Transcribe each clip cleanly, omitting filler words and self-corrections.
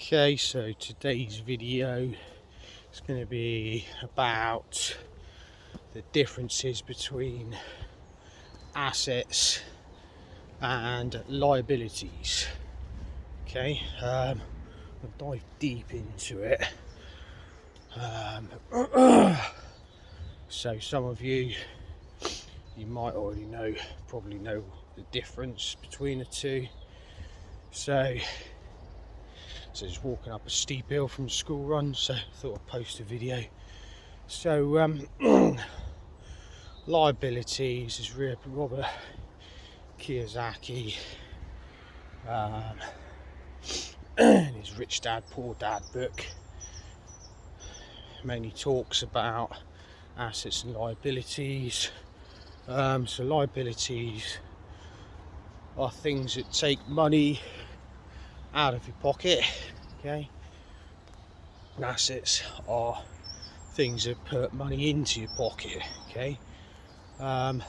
Okay, so today's video is going to be about the differences between assets and liabilities. Okay, I'll dive deep into it. So some of you might already probably know the difference between the two. So just walking up a steep hill from school run, so I thought I'd post a video. So liabilities is Robert Kiyosaki in his Rich Dad Poor Dad book mainly talks about assets and liabilities. So liabilities are things that take money out of your pocket, okay? And assets are things that put money into your pocket, okay? And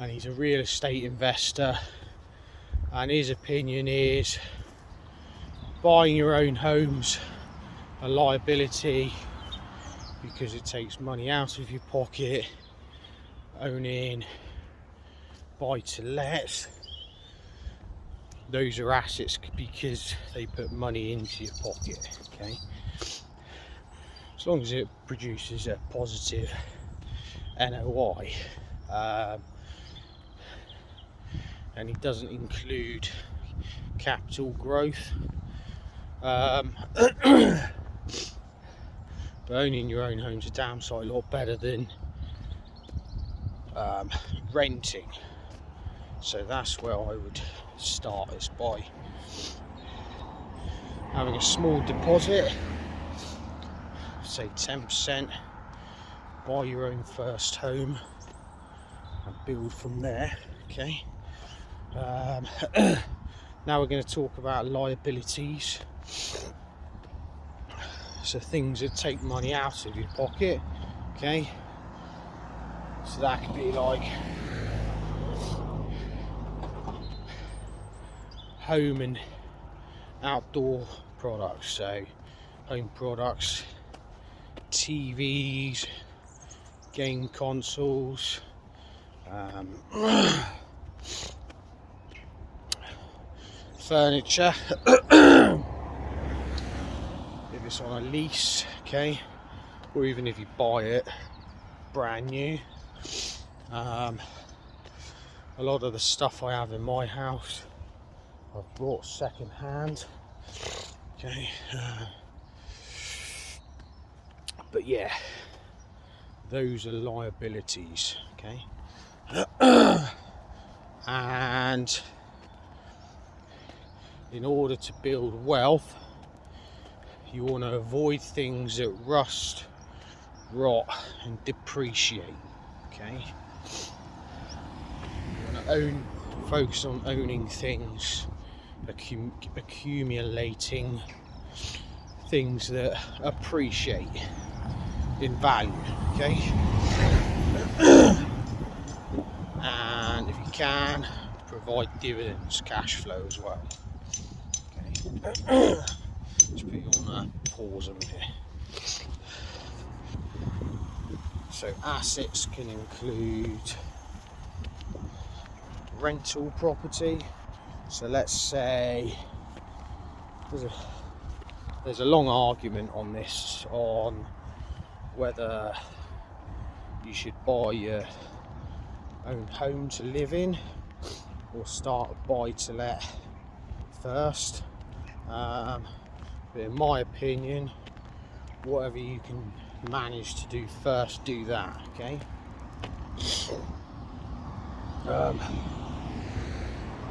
he's a real estate investor, and his opinion is buying your own home's a liability because it takes money out of your pocket. Owning buy-to-lets, those are assets because they put money into your pocket, okay? As long as it produces a positive NOI, and it doesn't include capital growth. But owning your own home's a damn sight a lot better than renting. So that's where I would start, is by having a small deposit, say 10%, buy your own first home and build from there, okay? Now we're going to talk about liabilities. So things that take money out of your pocket, okay? So that could be like home and outdoor products, so home products, TVs, game consoles, furniture, if it's on a lease, okay, or even if you buy it brand new. A lot of the stuff I have in my house I've bought second hand, okay, but yeah, those are liabilities, okay. And in order to build wealth, you want to avoid things that rust, rot and depreciate, okay. You want to focus on owning things, accumulating things that appreciate in value, okay. And if you can, provide dividends, cash flow as well, okay. Just put you on a pause a minute. So assets can include rental property. So let's say there's a long argument on this, on whether you should buy your own home to live in or start a buy-to-let first. But in my opinion, whatever you can manage to do first, do that, okay.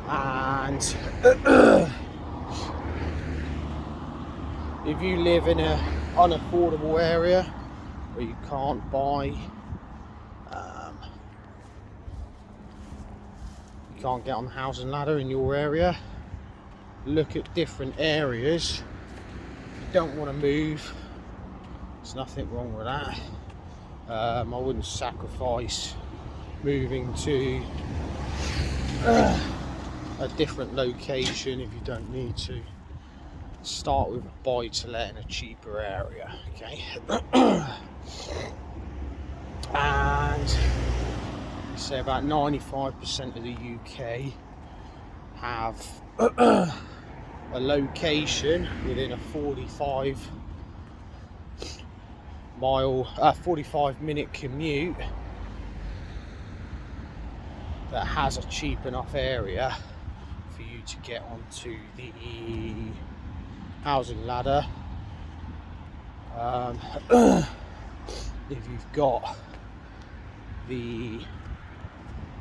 And if you live in an unaffordable area where you can't buy, you can't get on the housing ladder in your area, look at different areas. If you don't want to move, there's nothing wrong with that. I wouldn't sacrifice moving to a a different location if you don't need to. Start with a buy to let in a cheaper area, okay? And say about 95% of the UK have a location within a 45 minute commute that has a cheap enough area for you to get onto the housing ladder. If you've got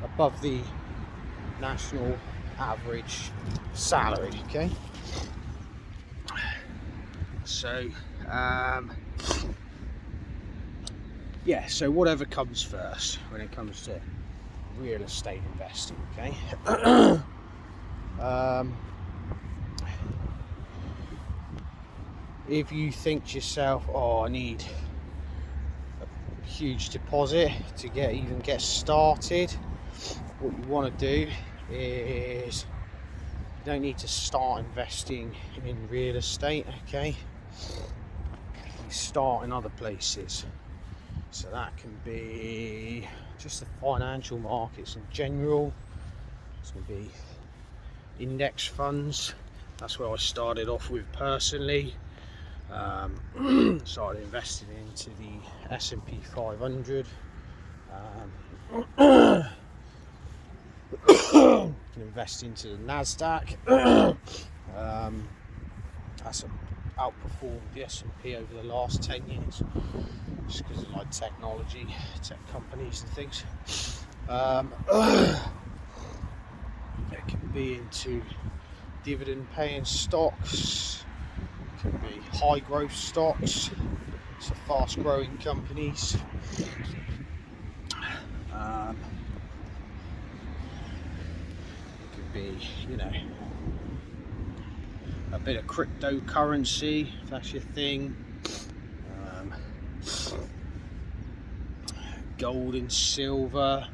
above the national average salary, okay? So yeah, so whatever comes first when it comes to real estate investing, okay? If you think to yourself, oh, I need a huge deposit to even get started, what you want to do is you don't need to start investing in real estate, okay? You start in other places. So that can be just the financial markets in general. It's going to be index funds. That's where I started off with personally. Started investing into the S&P 500. Invest into the Nasdaq. That's outperformed the S&P over the last 10 years, just because of like technology, tech companies and things. It can be into dividend paying stocks, it can be high growth stocks, so fast growing companies. It could be, you know, a bit of cryptocurrency if that's your thing. Gold and silver,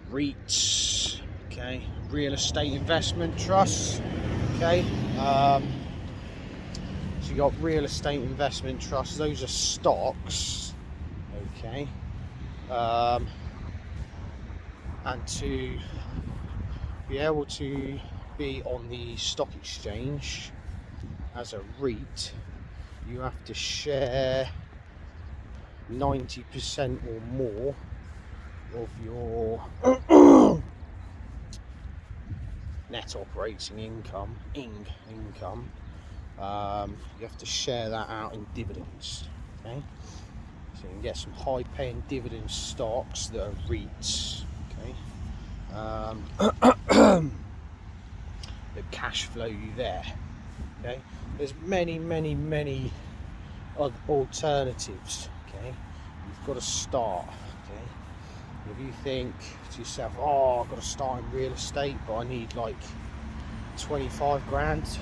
REITs, okay, real estate investment trusts, okay. So you got real estate investment trusts, those are stocks, okay. And to be able to be on the stock exchange as a REIT, you have to share 90% or more of your net operating income. You have to share that out in dividends, okay? So you can get some high paying dividend stocks that are REITs, okay? That cash flow you there, okay? There's many other alternatives, okay? You've got to start, okay? If you think to yourself, oh, I've got to start in real estate, but I need like 25 grand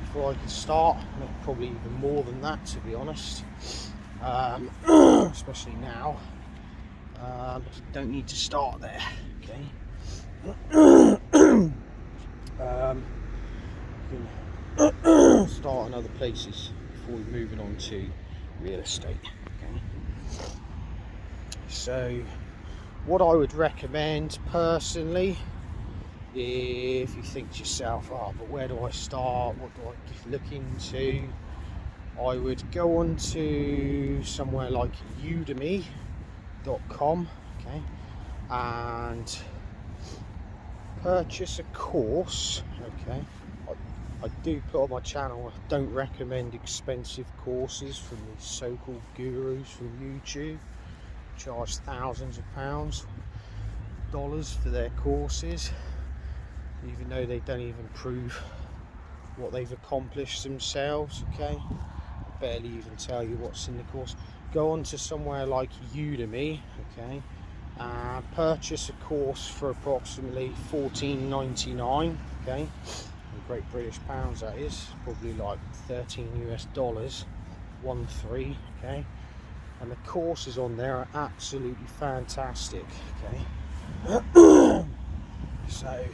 before I can start, probably even more than that, to be honest, especially now, you don't need to start there, okay? You can start in other places before moving on to real estate, okay? So what I would recommend personally, if you think to yourself, oh, but where do I start, what do I look into, I would go on to somewhere like udemy.com, okay, and purchase a course, okay. I do put on my channel, I don't recommend expensive courses from these so-called gurus from YouTube, charge thousands of dollars for their courses, even though they don't even prove what they've accomplished themselves, okay. Barely even tell you what's in the course. Go on to somewhere like Udemy, okay, and purchase a course for approximately $14.99, okay, in Great British pounds that is, probably like $13 US, 13, okay. and the courses on there are absolutely fantastic. Okay. So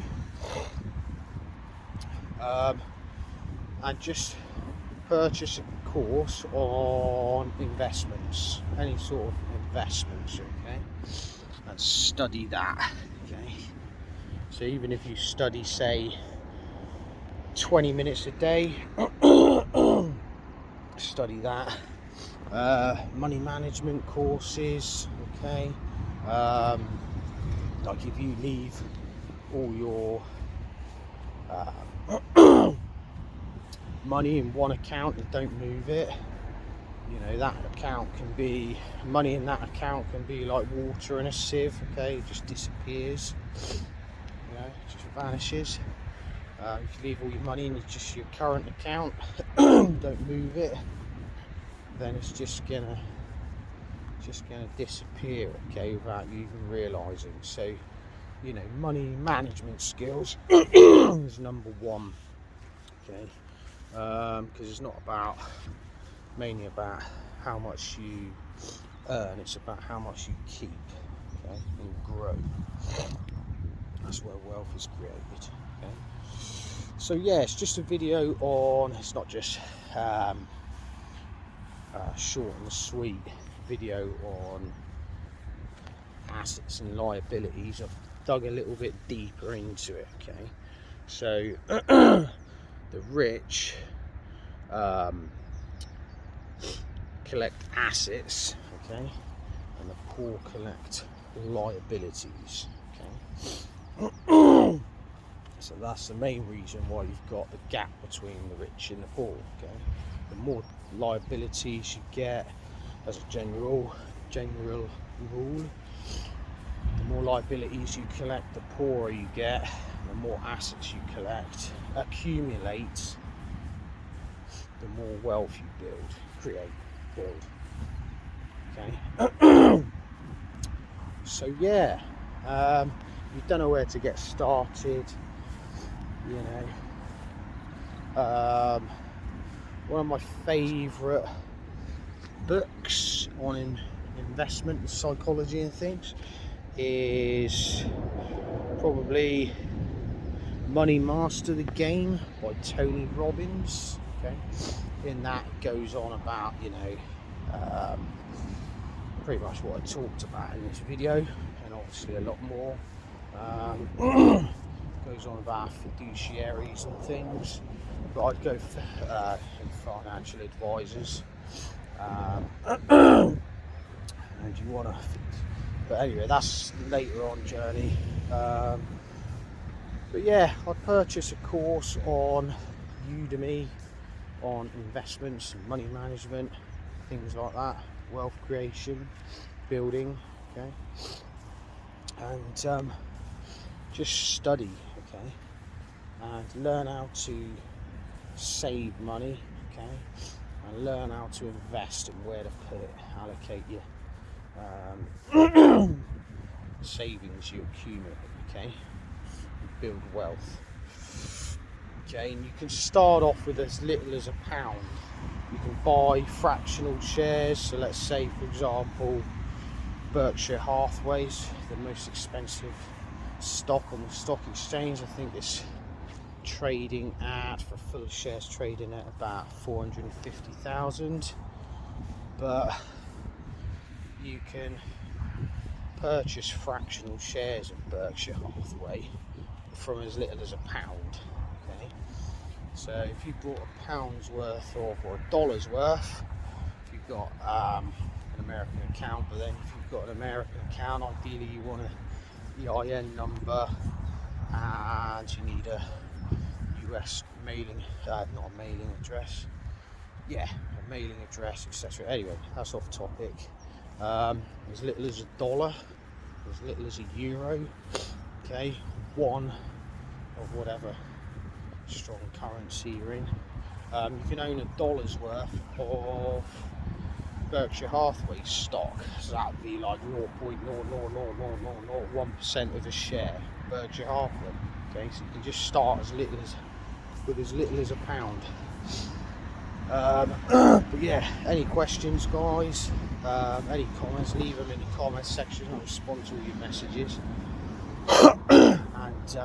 and just purchase a course on investments, any sort of investments, okay, and study that. Okay, so even if you study, say, 20 minutes a day, study that. Money management courses, okay. Like if you leave all your money in one account and don't move it, you know, that account can be, money in that account can be like water in a sieve, okay, it just disappears, you know, it just vanishes. If you leave all your money in just your current account, don't move it, then it's just gonna disappear, okay, without you even realizing. So, you know, money management skills is number one, okay, because it's not mainly about how much you earn, it's about how much you keep, okay, and grow. That's where wealth is created, okay. So yeah, it's just a video on, it's not just short and sweet video on assets and liabilities. I've dug a little bit deeper into it, okay. So the rich collect assets, okay, and the poor collect liabilities, okay. So that's the main reason why you've got the gap between the rich and the poor, okay. The more liabilities you get, as a general rule, the more liabilities you collect, the poorer you get. The more assets you accumulate, the more wealth you build, okay. So yeah, you don't know where to get started, you know. One of my favourite books on investment and psychology and things is probably Money Master the Game by Tony Robbins, okay. In that it goes on about, you know, pretty much what I talked about in this video, and obviously a lot more. Goes on about fiduciaries and things, but I'd go for financial advisors, and you want to, but anyway, that's later on journey. But yeah, I'd purchase a course on Udemy on investments and money management, things like that, wealth creation, building, okay, and just study, okay, and learn how to save money, okay, and learn how to invest and where to put it, allocate your savings you accumulate, okay, and build wealth, okay. And you can start off with as little as £1. You can buy fractional shares, so let's say, for example, Berkshire Hathaway's the most expensive stock on the stock exchange. I think it's trading at, for full shares, trading at about 450,000, but you can purchase fractional shares of Berkshire Hathaway from as little as £1, okay. So if you bought £1's worth of, or $1's worth, if you've got an American account, but then if you've got an American account, ideally you want the EIN number, and you need a US mailing, not a mailing address, yeah, a mailing address, etc. Anyway, that's off topic. As little as $1, as little as €1, okay, one of whatever strong currency you're in. You can own $1's worth of Berkshire Hathaway stock, so that would be like 0.00001% of a share, Berkshire Hathaway, okay. So you can just start with as little as £1. But yeah, any questions, guys, any comments, leave them in the comments section. I'll respond to all your messages. And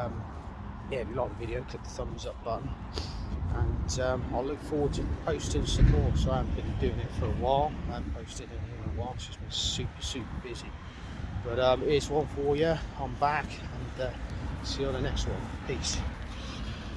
yeah, if you like the video, click the thumbs up button, and I'll look forward to posting some more. So I haven't been doing it for a while. I haven't posted in a while. It's just been super busy. But here's one for you. I'm back, and see you on the next one. Peace.